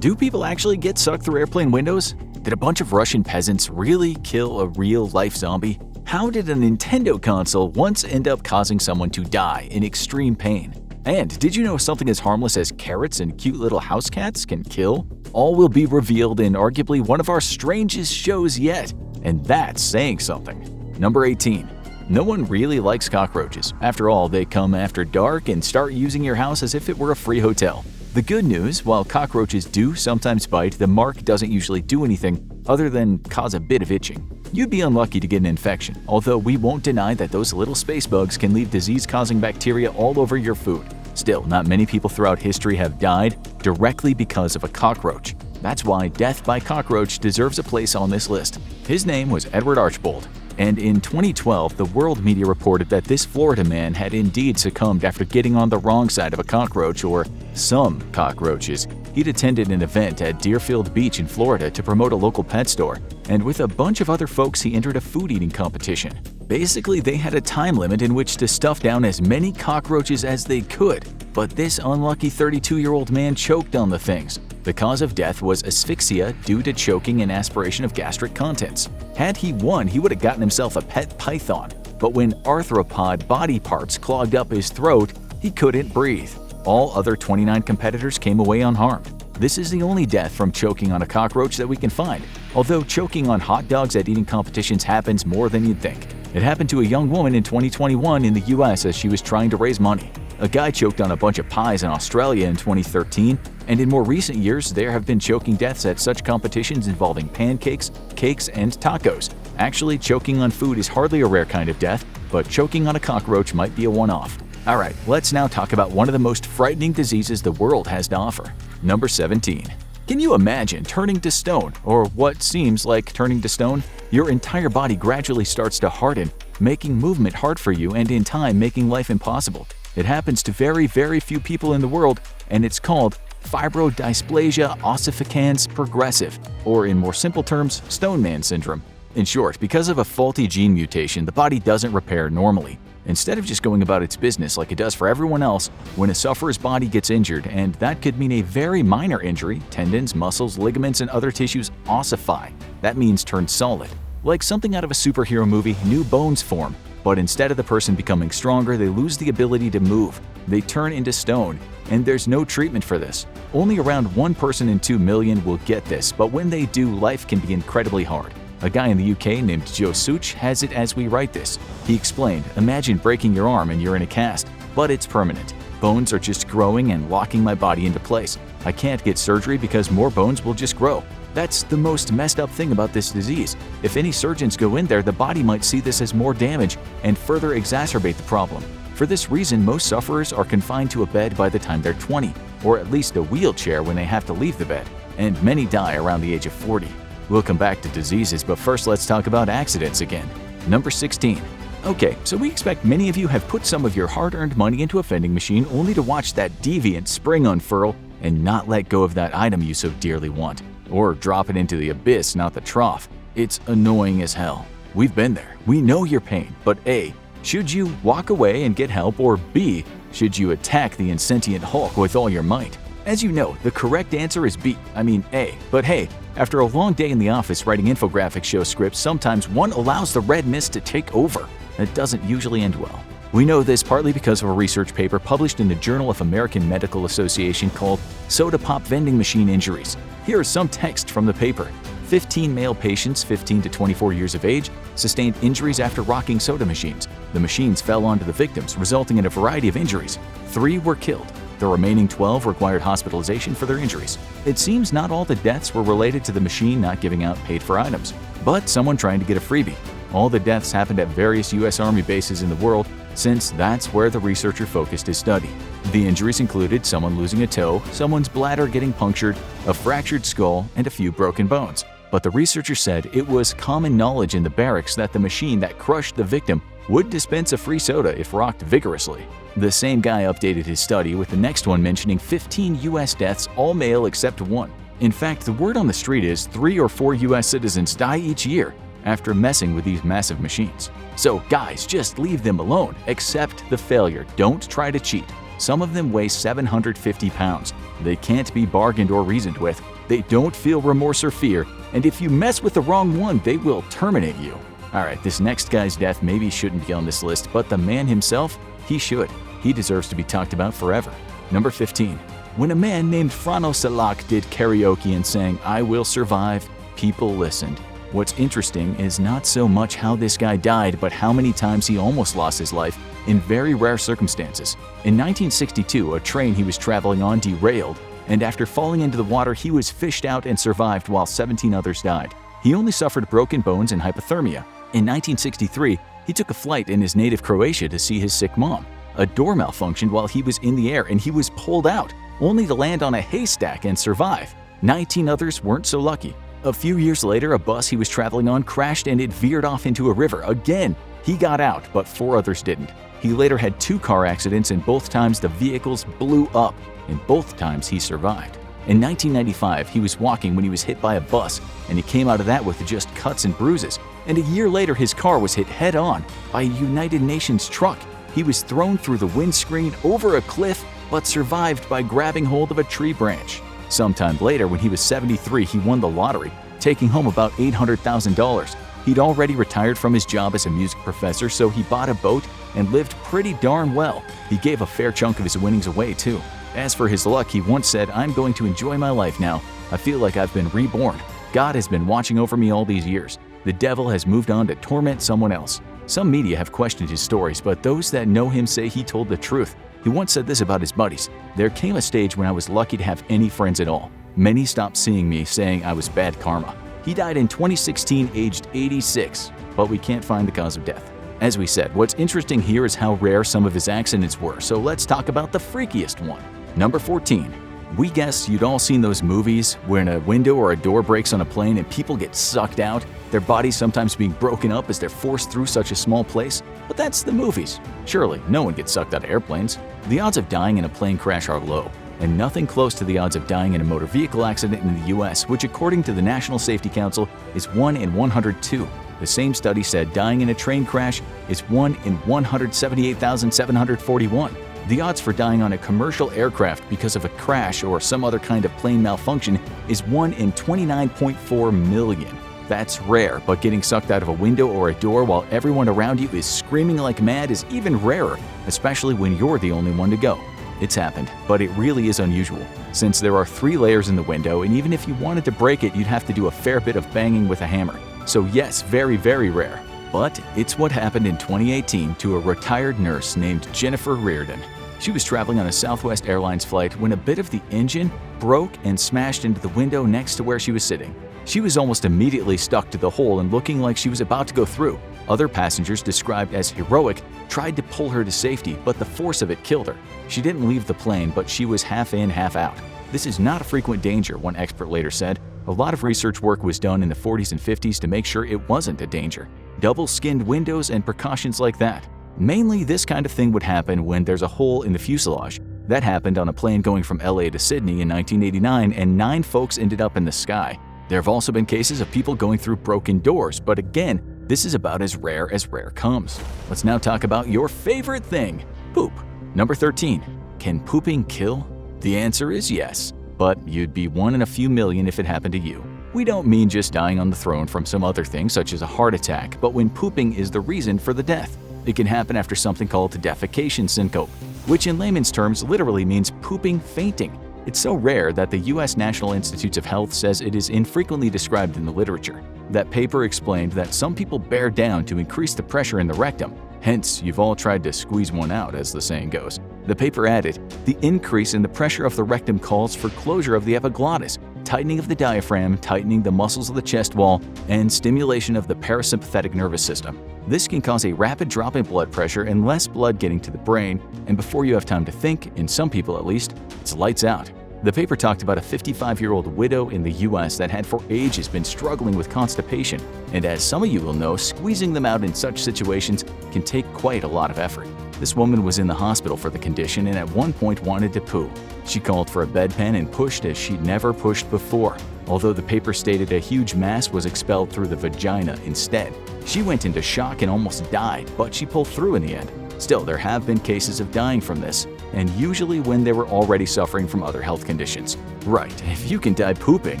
Do people actually get sucked through airplane windows? Did a bunch of Russian peasants really kill a real-life zombie? How did a Nintendo console once end up causing someone to die in extreme pain? And did you know something as harmless as carrots and cute little house cats can kill? All will be revealed in arguably one of our strangest shows yet, and that's saying something. Number 18. No one really likes cockroaches. After all, they come after dark and start using your house as if it were a free hotel. The good news, while cockroaches do sometimes bite, the mark doesn't usually do anything other than cause a bit of itching. You'd be unlucky to get an infection, although we won't deny that those little space bugs can leave disease-causing bacteria all over your food. Still, not many people throughout history have died directly because of a cockroach. That's why death by cockroach deserves a place on this list. His name was Edward Archbold. And in 2012, the world media reported that this Florida man had indeed succumbed after getting on the wrong side of a cockroach, or some cockroaches. He'd attended an event at Deerfield Beach in Florida to promote a local pet store, and with a bunch of other folks he entered a food-eating competition. Basically, they had a time limit in which to stuff down as many cockroaches as they could, but this unlucky 32-year-old man choked on the things. The cause of death was asphyxia due to choking and aspiration of gastric contents. Had he won, he would have gotten himself a pet python, but when arthropod body parts clogged up his throat, he couldn't breathe. All other 29 competitors came away unharmed. This is the only death from choking on a cockroach that we can find, although choking on hot dogs at eating competitions happens more than you'd think. It happened to a young woman in 2021 in the US as she was trying to raise money. A guy choked on a bunch of pies in Australia in 2013, and in more recent years there have been choking deaths at such competitions involving pancakes, cakes, and tacos. Actually, choking on food is hardly a rare kind of death, but choking on a cockroach might be a one-off. Alright, let's now talk about one of the most frightening diseases the world has to offer. Number 17. Can you imagine turning to stone, or what seems like turning to stone? Your entire body gradually starts to harden, making movement hard for you and in time making life impossible. It happens to very, very few people in the world, and it's called fibrodysplasia ossificans progressive, or in more simple terms, Stone Man syndrome. In short, because of a faulty gene mutation, the body doesn't repair normally. Instead of just going about its business like it does for everyone else, when a sufferer's body gets injured, and that could mean a very minor injury, tendons, muscles, ligaments, and other tissues ossify. That means turn solid. Like something out of a superhero movie, new bones form. But instead of the person becoming stronger, they lose the ability to move. They turn into stone, and there's no treatment for this. Only around 1 person in 2 million will get this, but when they do, life can be incredibly hard. A guy in the UK named Joe Such has it as we write this. He explained, imagine breaking your arm and you're in a cast, but it's permanent. Bones are just growing and locking my body into place. I can't get surgery because more bones will just grow. That's the most messed up thing about this disease. If any surgeons go in there, the body might see this as more damage and further exacerbate the problem. For this reason, most sufferers are confined to a bed by the time they're 20, or at least a wheelchair when they have to leave the bed, and many die around the age of 40. We'll come back to diseases, but first let's talk about accidents again. Number 16. Okay, so we expect many of you have put some of your hard-earned money into a vending machine only to watch that deviant spring unfurl and not let go of that item you so dearly want. Or drop it into the abyss, not the trough. It's annoying as hell. We've been there. We know your pain, but A, should you walk away and get help, or B, should you attack the insentient Hulk with all your might? As you know, the correct answer is A. But hey, after a long day in the office writing infographic show scripts, sometimes one allows the red mist to take over. It doesn't usually end well. We know this partly because of a research paper published in the Journal of American Medical Association called Soda Pop Vending Machine Injuries. Here is some text from the paper. 15 male patients 15 to 24 years of age sustained injuries after rocking soda machines. The machines fell onto the victims, resulting in a variety of injuries. 3 were killed. The remaining 12 required hospitalization for their injuries. It seems not all the deaths were related to the machine not giving out paid-for items, but someone trying to get a freebie. All the deaths happened at various U.S. Army bases in the world, since that's where the researcher focused his study. The injuries included someone losing a toe, someone's bladder getting punctured, a fractured skull, and a few broken bones. But the researcher said it was common knowledge in the barracks that the machine that crushed the victim would dispense a free soda if rocked vigorously. The same guy updated his study with the next one mentioning 15 U.S. deaths, all male except 1. In fact, the word on the street is 3 or 4 U.S. citizens die each year after messing with these massive machines. So guys, just leave them alone. Accept the failure. Don't try to cheat. Some of them weigh 750 pounds. They can't be bargained or reasoned with. They don't feel remorse or fear, and if you mess with the wrong one, they will terminate you. Alright, this next guy's death maybe shouldn't be on this list, but the man himself, he should. He deserves to be talked about forever. Number 15. When a man named Frano Salak did karaoke and sang "I Will Survive," people listened. What's interesting is not so much how this guy died, but how many times he almost lost his life in very rare circumstances. In 1962, a train he was traveling on derailed, and after falling into the water, he was fished out and survived while 17 others died. He only suffered broken bones and hypothermia. In 1963, he took a flight in his native Croatia to see his sick mom. A door malfunctioned while he was in the air and he was pulled out, only to land on a haystack and survive. 19 others weren't so lucky. A few years later, a bus he was traveling on crashed and it veered off into a river. Again, he got out, but 4 others didn't. He later had 2 car accidents and both times the vehicles blew up, and both times he survived. In 1995, he was walking when he was hit by a bus, and he came out of that with just cuts and bruises. And a year later, his car was hit head-on by a United Nations truck. He was thrown through the windscreen over a cliff, but survived by grabbing hold of a tree branch. Sometime later, when he was 73, he won the lottery, taking home about $800,000. He'd already retired from his job as a music professor, so he bought a boat and lived pretty darn well. He gave a fair chunk of his winnings away, too. As for his luck, he once said, "I'm going to enjoy my life now. I feel like I've been reborn. God has been watching over me all these years. The devil has moved on to torment someone else." Some media have questioned his stories, but those that know him say he told the truth. He once said this about his buddies: "There came a stage when I was lucky to have any friends at all. Many stopped seeing me, saying I was bad karma." He died in 2016, aged 86, but we can't find the cause of death. As we said, what's interesting here is how rare some of his accidents were, so let's talk about the freakiest one. Number 14. We guess you'd all seen those movies when a window or a door breaks on a plane and people get sucked out, their bodies sometimes being broken up as they're forced through such a small place. But that's the movies. Surely, no one gets sucked out of airplanes. The odds of dying in a plane crash are low, and nothing close to the odds of dying in a motor vehicle accident in the US, which according to the National Safety Council is 1 in 102. The same study said dying in a train crash is 1 in 178,741. The odds for dying on a commercial aircraft because of a crash or some other kind of plane malfunction is 1 in 29.4 million. That's rare, but getting sucked out of a window or a door while everyone around you is screaming like mad is even rarer, especially when you're the only one to go. It's happened, but it really is unusual, since there are 3 layers in the window, and even if you wanted to break it, you'd have to do a fair bit of banging with a hammer. So yes, very, very rare. But it's what happened in 2018 to a retired nurse named Jennifer Reardon. She was traveling on a Southwest Airlines flight when a bit of the engine broke and smashed into the window next to where she was sitting. She was almost immediately stuck to the hole and looking like she was about to go through. Other passengers, described as heroic, tried to pull her to safety, but the force of it killed her. She didn't leave the plane, but she was half in, half out. This is not a frequent danger, one expert later said. A lot of research work was done in the 40s and 50s to make sure it wasn't a danger. Double-skinned windows and precautions like that. Mainly, this kind of thing would happen when there's a hole in the fuselage. That happened on a plane going from LA to Sydney in 1989, and 9 folks ended up in the sky. There have also been cases of people going through broken doors, but again, this is about as rare comes. Let's now talk about your favorite thing: poop. Number 13. Can pooping kill? The answer is yes, but you'd be 1 in a few million if it happened to you. We don't mean just dying on the throne from some other thing such as a heart attack, but when pooping is the reason for the death. It can happen after something called defecation syncope, which in layman's terms literally means pooping fainting. It's so rare that the US National Institutes of Health says it is infrequently described in the literature. That paper explained that some people bear down to increase the pressure in the rectum. Hence, you've all tried to squeeze one out, as the saying goes. The paper added, the increase in the pressure of the rectum calls for closure of the epiglottis, tightening of the diaphragm, tightening the muscles of the chest wall, and stimulation of the parasympathetic nervous system. This can cause a rapid drop in blood pressure and less blood getting to the brain, and before you have time to think, in some people at least, it's lights out. The paper talked about a 55-year-old widow in the US that had for ages been struggling with constipation, and as some of you will know, squeezing them out in such situations can take quite a lot of effort. This woman was in the hospital for the condition and at one point wanted to poo. She called for a bedpan and pushed as she'd never pushed before, although the paper stated a huge mass was expelled through the vagina instead. She went into shock and almost died, but she pulled through in the end. Still, there have been cases of dying from this. and usually when they were already suffering from other health conditions. Right, if you can die pooping,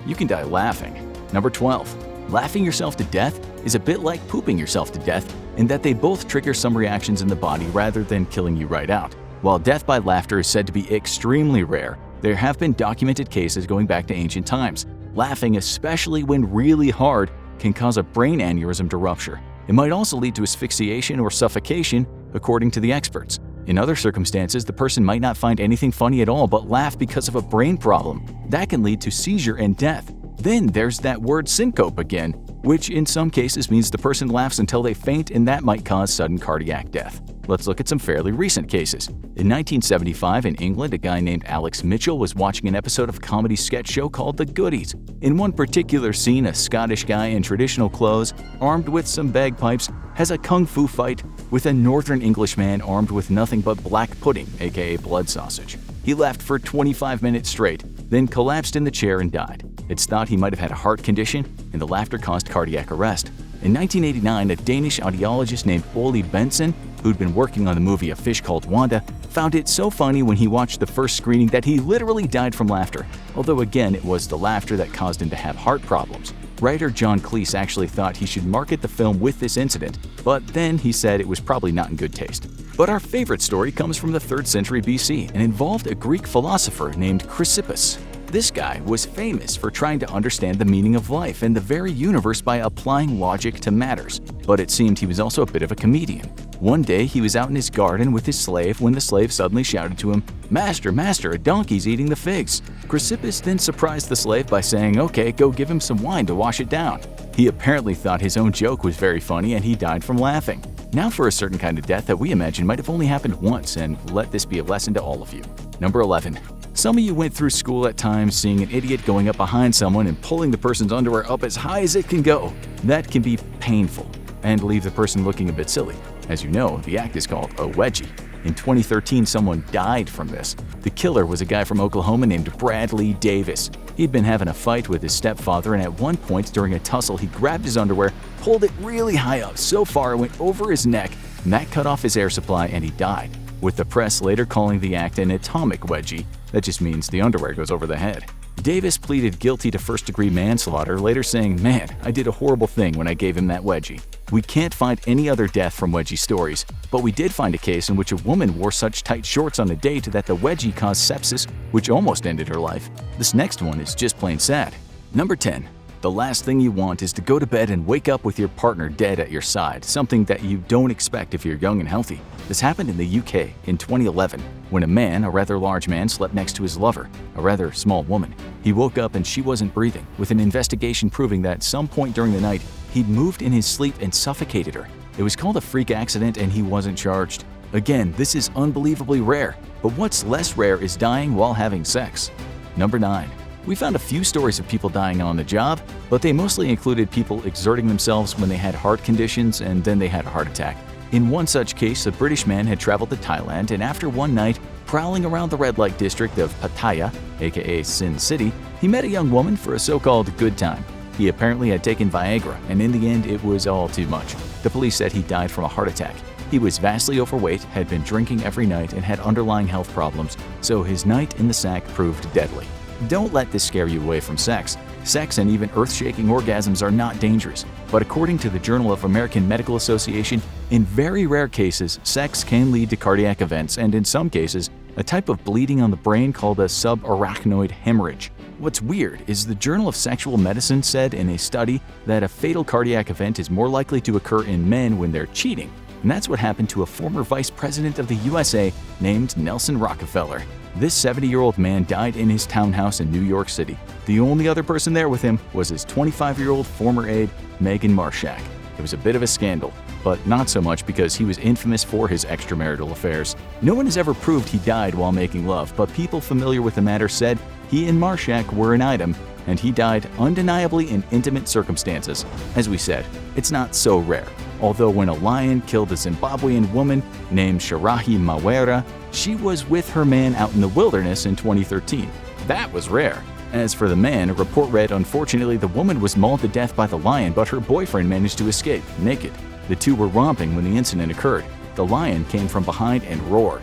you can die laughing. Number 12. Laughing yourself to death is a bit like pooping yourself to death in that they both trigger some reactions in the body rather than killing you right out. While death by laughter is said to be extremely rare, there have been documented cases going back to ancient times. Laughing, especially when really hard, can cause a brain aneurysm to rupture. It might also lead to asphyxiation or suffocation, according to the experts. In other circumstances, the person might not find anything funny at all but laugh because of a brain problem. That can lead to seizure and death. Then there's that word syncope again, which in some cases means the person laughs until they faint, and that might cause sudden cardiac death. Let's look at some fairly recent cases. In 1975 in England, a guy named Alex Mitchell was watching an episode of a comedy sketch show called The Goodies. In one particular scene, a Scottish guy in traditional clothes, armed with some bagpipes, has a kung fu fight with a Northern English man armed with nothing but black pudding, aka blood sausage. He laughed for 25 minutes straight, then collapsed in the chair and died. It's thought he might have had a heart condition, and the laughter caused cardiac arrest. In 1989, a Danish audiologist named Ole Benson, who'd been working on the movie A Fish Called Wanda, found it so funny when he watched the first screening that he literally died from laughter, although again it was the laughter that caused him to have heart problems. Writer John Cleese actually thought he should market the film with this incident, but then he said it was probably not in good taste. But our favorite story comes from the 3rd century BC and involved a Greek philosopher named Chrysippus. This guy was famous for trying to understand the meaning of life and the very universe by applying logic to matters, but it seemed he was also a bit of a comedian. One day he was out in his garden with his slave when the slave suddenly shouted to him, "Master, master, a donkey's eating the figs." Chrysippus then surprised the slave by saying, "Okay, go give him some wine to wash it down." He apparently thought his own joke was very funny and he died from laughing. Now for a certain kind of death that we imagine might have only happened once, and let this be a lesson to all of you. Number 11. Some of you went through school at times seeing an idiot going up behind someone and pulling the person's underwear up as high as it can go. That can be painful and leave the person looking a bit silly. As you know, the act is called a wedgie. In 2013, someone died from this. The killer was a guy from Oklahoma named Bradley Davis. He'd been having a fight with his stepfather, and at one point during a tussle, he grabbed his underwear, pulled it really high up so far it went over his neck, and that cut off his air supply and he died, with the press later calling the act an atomic wedgie. That just means the underwear goes over the head. Davis pleaded guilty to first-degree manslaughter, later saying, "Man, I did a horrible thing when I gave him that wedgie." We can't find any other death from wedgie stories, but we did find a case in which a woman wore such tight shorts on a date that the wedgie caused sepsis, which almost ended her life. This next one is just plain sad. Number 10. The last thing you want is to go to bed and wake up with your partner dead at your side, something that you don't expect if you're young and healthy. This happened in the UK in 2011 when a man, a rather large man, slept next to his lover, a rather small woman. He woke up and she wasn't breathing, with an investigation proving that at some point during the night, he'd moved in his sleep and suffocated her. It was called a freak accident and he wasn't charged. Again, this is unbelievably rare, but what's less rare is dying while having sex. Number 9. We found a few stories of people dying on the job, but they mostly included people exerting themselves when they had heart conditions and then they had a heart attack. In one such case, a British man had traveled to Thailand, and after one night prowling around the red light district of Pattaya, aka Sin City, he met a young woman for a so-called good time. He apparently had taken Viagra, and in the end it was all too much. The police said he died from a heart attack. He was vastly overweight, had been drinking every night, and had underlying health problems, so his night in the sack proved deadly. Don't let this scare you away from sex. Sex and even earth-shaking orgasms are not dangerous, but according to the Journal of American Medical Association, in very rare cases, sex can lead to cardiac events and in some cases, a type of bleeding on the brain called a subarachnoid hemorrhage. What's weird is the Journal of Sexual Medicine said in a study that a fatal cardiac event is more likely to occur in men when they're cheating, and that's what happened to a former vice president of the USA named Nelson Rockefeller. This 70-year-old man died in his townhouse in New York City. The only other person there with him was his 25-year-old former aide, Meghan Marshak. It was a bit of a scandal, but not so much because he was infamous for his extramarital affairs. No one has ever proved he died while making love, but people familiar with the matter said he and Marshak were an item, and he died undeniably in intimate circumstances. As we said, it's not so rare. Although when a lion killed a Zimbabwean woman named Shirahi Mawera, she was with her man out in the wilderness in 2013. That was rare. As for the man, a report read, unfortunately, the woman was mauled to death by the lion, but her boyfriend managed to escape, naked. The two were romping when the incident occurred. The lion came from behind and roared.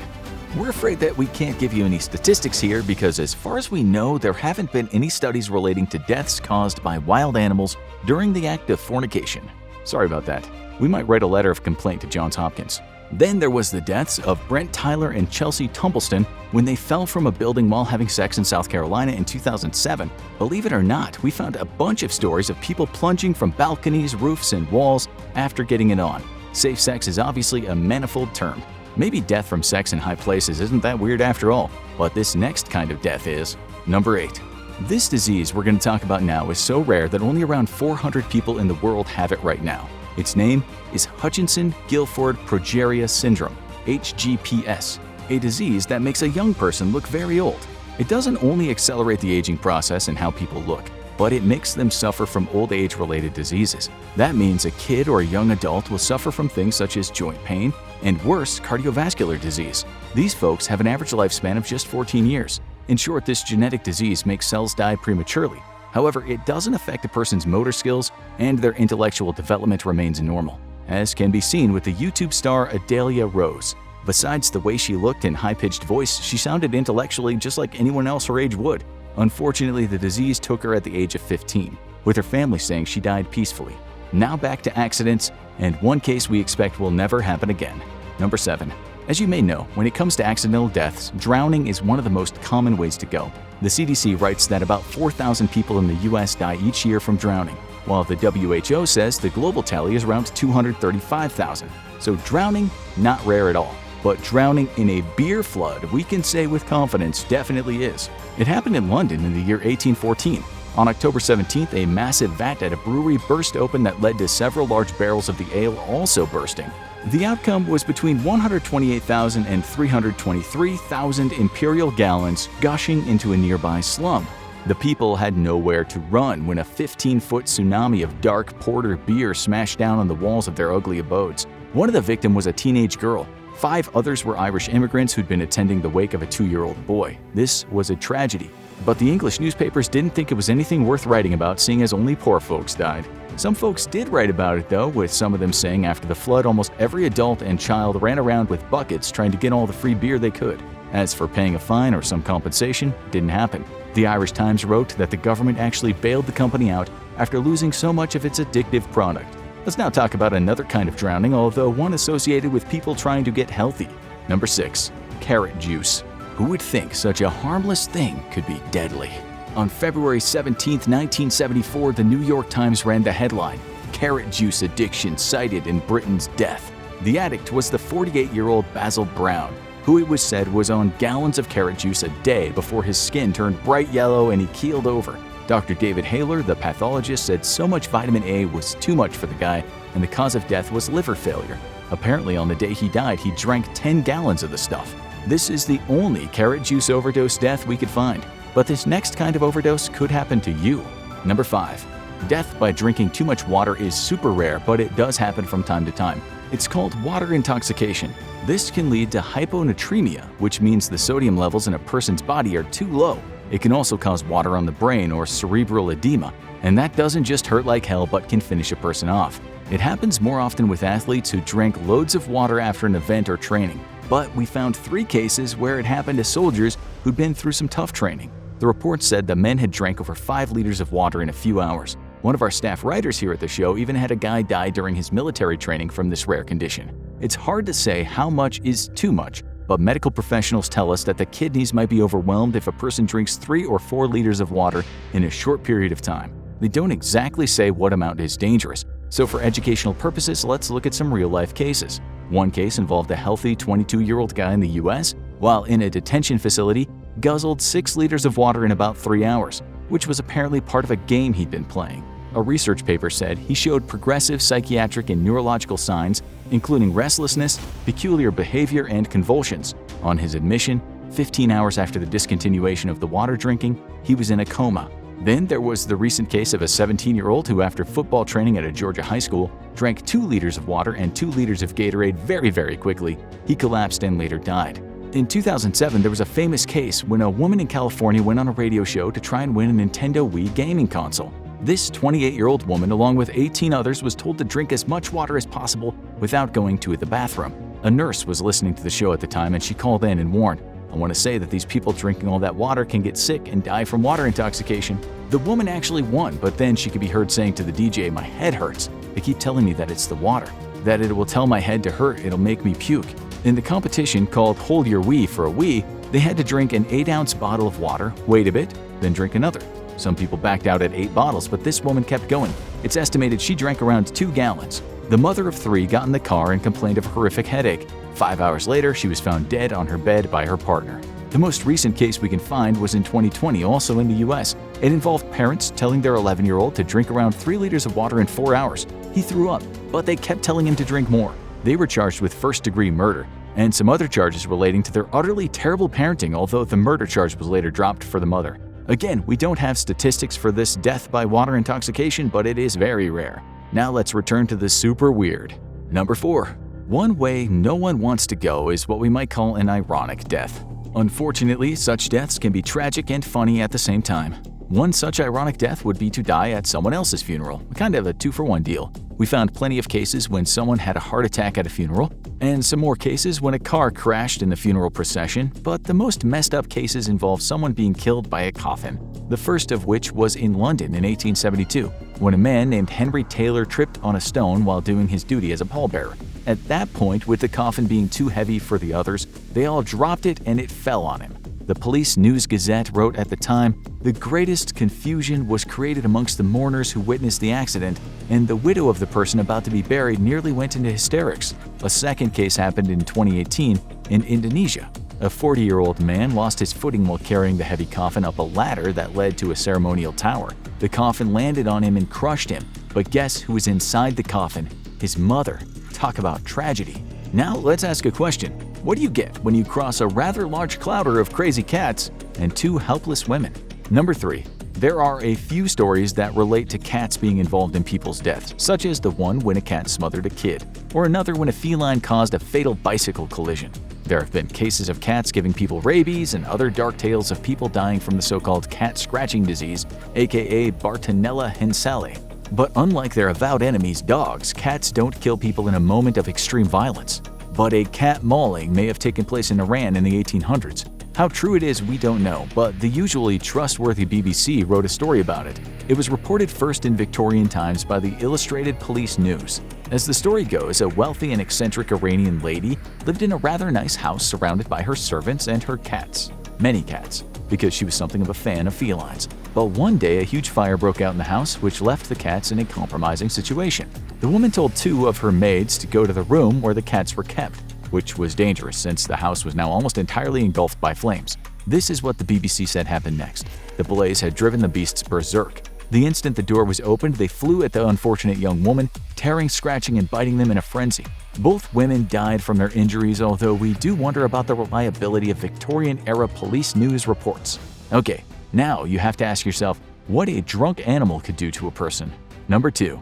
We're afraid that we can't give you any statistics here because as far as we know, there haven't been any studies relating to deaths caused by wild animals during the act of fornication. Sorry about that. We might write a letter of complaint to Johns Hopkins. Then there was the deaths of Brent Tyler and Chelsea Tumbleston when they fell from a building while having sex in South Carolina in 2007. Believe it or not, we found a bunch of stories of people plunging from balconies, roofs, and walls after getting it on. Safe sex is obviously a manifold term. Maybe death from sex in high places isn't that weird after all, but this next kind of death is. Number 8. This disease we're going to talk about now is so rare that only around 400 people in the world have it right now. Its name is Hutchinson-Gilford progeria syndrome, HGPS, a disease that makes a young person look very old. It doesn't only accelerate the aging process and how people look, but it makes them suffer from old age-related diseases. That means a kid or a young adult will suffer from things such as joint pain and worse, cardiovascular disease. These folks have an average lifespan of just 14 years. In short, this genetic disease makes cells die prematurely. However, it doesn't affect a person's motor skills and their intellectual development remains normal, as can be seen with the YouTube star Adalia Rose. Besides the way she looked and high-pitched voice, she sounded intellectually just like anyone else her age would. Unfortunately, the disease took her at the age of 15, with her family saying she died peacefully. Now back to accidents, and one case we expect will never happen again. Number 7. As you may know, when it comes to accidental deaths, drowning is one of the most common ways to go. The CDC writes that about 4,000 people in the US die each year from drowning, while the WHO says the global tally is around 235,000. So drowning, not rare at all. But drowning in a beer flood, we can say with confidence, definitely is. It happened in London in the year 1814. On October 17th, a massive vat at a brewery burst open that led to several large barrels of the ale also bursting. The outcome was between 128,000 and 323,000 imperial gallons gushing into a nearby slum. The people had nowhere to run when a 15-foot tsunami of dark porter beer smashed down on the walls of their ugly abodes. One of the victims was a teenage girl. 5 others were Irish immigrants who'd been attending the wake of a 2-year-old boy. This was a tragedy. But the English newspapers didn't think it was anything worth writing about, seeing as only poor folks died. Some folks did write about it though, with some of them saying after the flood almost every adult and child ran around with buckets trying to get all the free beer they could. As for paying a fine or some compensation, it didn't happen. The Irish Times wrote that the government actually bailed the company out after losing so much of its addictive product. Let's now talk about another kind of drowning, although one associated with people trying to get healthy. Number 6. Carrot juice. Who would think such a harmless thing could be deadly? On February 17, 1974, the New York Times ran the headline, "Carrot Juice Addiction Cited in Britain's Death." The addict was the 48-year-old Basil Brown, who it was said was on gallons of carrot juice a day before his skin turned bright yellow and he keeled over. Dr. David Haler, the pathologist, said so much vitamin A was too much for the guy, and the cause of death was liver failure. Apparently, on the day he died, he drank 10 gallons of the stuff. This is the only carrot juice overdose death we could find. But this next kind of overdose could happen to you. Number 5. Death by drinking too much water is super rare, but it does happen from time to time. It's called water intoxication. This can lead to hyponatremia, which means the sodium levels in a person's body are too low. It can also cause water on the brain or cerebral edema, and that doesn't just hurt like hell but can finish a person off. It happens more often with athletes who drank loads of water after an event or training, but we found 3 cases where it happened to soldiers who'd been through some tough training. The report said the men had drank over 5 liters of water in a few hours. One of our staff writers here at the show even had a guy die during his military training from this rare condition. It's hard to say how much is too much, but medical professionals tell us that the kidneys might be overwhelmed if a person drinks 3 or 4 liters of water in a short period of time. They don't exactly say what amount is dangerous, so for educational purposes, let's look at some real-life cases. One case involved a healthy 22-year-old guy in the US, while in a detention facility, guzzled 6 liters of water in about 3 hours, which was apparently part of a game he'd been playing. A research paper said he showed progressive psychiatric and neurological signs, including restlessness, peculiar behavior, and convulsions. On his admission, 15 hours after the discontinuation of the water drinking, he was in a coma. Then there was the recent case of a 17-year-old who, after football training at a Georgia high school, drank 2 liters of water and 2 liters of Gatorade very quickly. He collapsed and later died. In 2007, there was a famous case when a woman in California went on a radio show to try and win a Nintendo Wii gaming console. This 28-year-old woman, along with 18 others, was told to drink as much water as possible without going to the bathroom. A nurse was listening to the show at the time and she called in and warned, "I want to say that these people drinking all that water can get sick and die from water intoxication." The woman actually won, but then she could be heard saying to the DJ, "My head hurts. They keep telling me that it's the water, that it will tell my head to hurt, it'll make me puke." In the competition called Hold Your Wee for a Wee, they had to drink an 8-ounce bottle of water, wait a bit, then drink another. Some people backed out at 8 bottles, but this woman kept going. It's estimated she drank around 2 gallons. The mother of 3 got in the car and complained of a horrific headache. 5 hours later, she was found dead on her bed by her partner. The most recent case we can find was in 2020, also in the US. It involved parents telling their 11-year-old to drink around 3 liters of water in 4 hours. He threw up, but they kept telling him to drink more. They were charged with first-degree murder and some other charges relating to their utterly terrible parenting, although the murder charge was later dropped for the mother. Again, we don't have statistics for this death by water intoxication, but it is very rare. Now let's return to the super weird. Number 4. One way no one wants to go is what we might call an ironic death. Unfortunately, such deaths can be tragic and funny at the same time. One such ironic death would be to die at someone else's funeral, kind of a 2-for-1 deal. We found plenty of cases when someone had a heart attack at a funeral, and some more cases when a car crashed in the funeral procession, but the most messed up cases involve someone being killed by a coffin. The first of which was in London in 1872, when a man named Henry Taylor tripped on a stone while doing his duty as a pallbearer. At that point, with the coffin being too heavy for the others, they all dropped it and it fell on him. The Police News-Gazette wrote at the time, "The greatest confusion was created amongst the mourners who witnessed the accident, and the widow of the person about to be buried nearly went into hysterics." A second case happened in 2018 in Indonesia. A 40-year-old man lost his footing while carrying the heavy coffin up a ladder that led to a ceremonial tower. The coffin landed on him and crushed him, but guess who was inside the coffin? His mother. Talk about tragedy. Now let's ask a question. What do you get when you cross a rather large clouder of crazy cats and 2 helpless women? Number 3. There are a few stories that relate to cats being involved in people's deaths, such as the one when a cat smothered a kid, or another when a feline caused a fatal bicycle collision. There have been cases of cats giving people rabies and other dark tales of people dying from the so-called cat scratching disease, aka Bartonella henselae. But unlike their avowed enemies, dogs, cats don't kill people in a moment of extreme violence. But a cat mauling may have taken place in Iran in the 1800s. How true it is, we don't know, but the usually trustworthy BBC wrote a story about it. It was reported first in Victorian times by the Illustrated Police News. As the story goes, a wealthy and eccentric Iranian lady lived in a rather nice house surrounded by her servants and her cats. Many cats, because she was something of a fan of felines. But one day, a huge fire broke out in the house, which left the cats in a compromising situation. The woman told 2 of her maids to go to the room where the cats were kept, which was dangerous since the house was now almost entirely engulfed by flames. This is what the BBC said happened next. The blaze had driven the beasts berserk. The instant the door was opened, they flew at the unfortunate young woman, tearing, scratching, and biting them in a frenzy. Both women died from their injuries, although we do wonder about the reliability of Victorian-era police news reports. Okay, now you have to ask yourself what a drunk animal could do to a person. Number 2.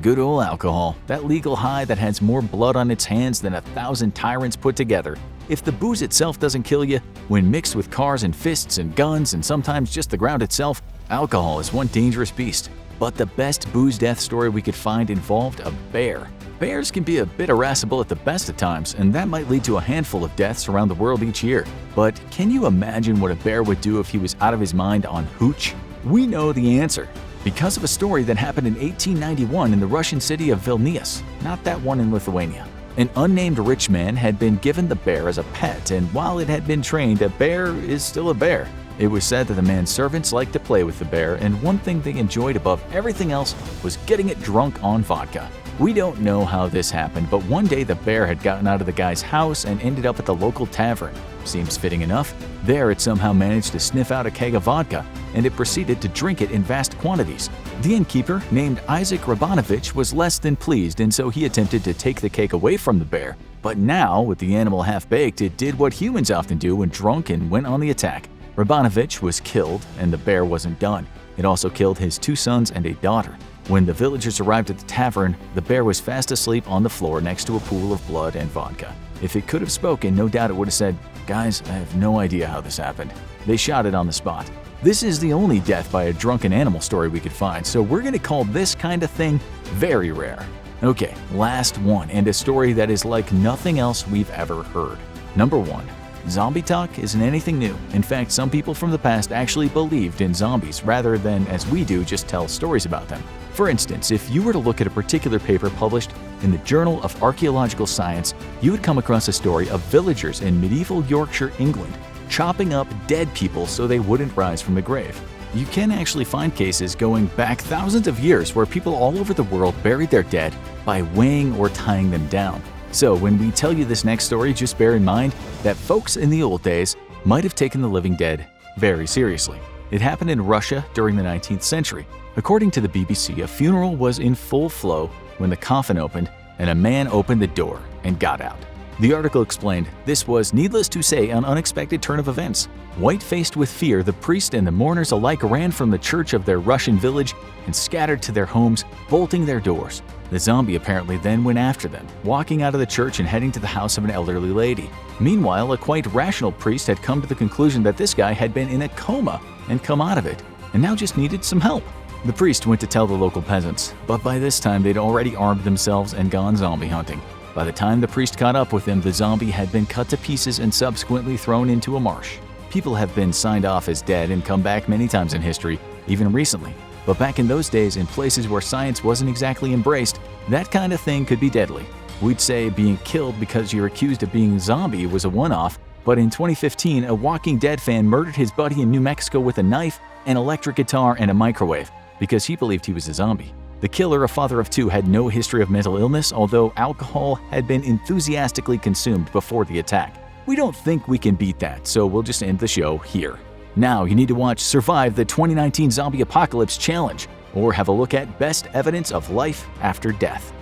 Good old alcohol. That legal high that has more blood on its hands than 1,000 tyrants put together. If the booze itself doesn't kill you, when mixed with cars and fists and guns and sometimes just the ground itself, alcohol is one dangerous beast. But the best booze death story we could find involved a bear. Bears can be a bit irascible at the best of times, and that might lead to a handful of deaths around the world each year. But can you imagine what a bear would do if he was out of his mind on hooch? We know the answer, because of a story that happened in 1891 in the Russian city of Vilnius, not that one in Lithuania. An unnamed rich man had been given the bear as a pet, and while it had been trained, a bear is still a bear. It was said that the man's servants liked to play with the bear, and one thing they enjoyed above everything else was getting it drunk on vodka. We don't know how this happened, but one day the bear had gotten out of the guy's house and ended up at the local tavern. Seems fitting enough. There it somehow managed to sniff out a keg of vodka, and it proceeded to drink it in vast quantities. The innkeeper, named Isaac Rabanovich, was less than pleased, and so he attempted to take the keg away from the bear. But now, with the animal half-baked, it did what humans often do when drunk and went on the attack. Rabanovich was killed, and the bear wasn't done. It also killed his 2 sons and a daughter. When the villagers arrived at the tavern, the bear was fast asleep on the floor next to a pool of blood and vodka. If it could have spoken, no doubt it would have said, "Guys, I have no idea how this happened." They shot it on the spot. This is the only death by a drunken animal story we could find, so we're going to call this kind of thing very rare. Okay, last one, and a story that is like nothing else we've ever heard. Number 1. Zombie talk isn't anything new. In fact, some people from the past actually believed in zombies rather than, as we do, just tell stories about them. For instance, if you were to look at a particular paper published in the Journal of Archaeological Science, you would come across a story of villagers in medieval Yorkshire, England, chopping up dead people so they wouldn't rise from the grave. You can actually find cases going back thousands of years where people all over the world buried their dead by weighing or tying them down. So when we tell you this next story, just bear in mind that folks in the old days might have taken the living dead very seriously. It happened in Russia during the 19th century. According to the BBC, a funeral was in full flow when the coffin opened and a man opened the door and got out. The article explained, this was, needless to say, an unexpected turn of events. White-faced with fear, the priest and the mourners alike ran from the church of their Russian village and scattered to their homes, bolting their doors. The zombie apparently then went after them, walking out of the church and heading to the house of an elderly lady. Meanwhile, a quite rational priest had come to the conclusion that this guy had been in a coma and come out of it, and now just needed some help. The priest went to tell the local peasants, but by this time they'd already armed themselves and gone zombie hunting. By the time the priest caught up with him, the zombie had been cut to pieces and subsequently thrown into a marsh. People have been signed off as dead and come back many times in history, even recently. But back in those days, in places where science wasn't exactly embraced, that kind of thing could be deadly. We'd say being killed because you're accused of being a zombie was a one-off, but in 2015, a Walking Dead fan murdered his buddy in New Mexico with a knife, an electric guitar, and a microwave because he believed he was a zombie. The killer, a father of 2, had no history of mental illness, although alcohol had been enthusiastically consumed before the attack. We don't think we can beat that, so we'll just end the show here. Now you need to watch Survive the 2019 Zombie Apocalypse Challenge, or have a look at Best Evidence of Life After Death.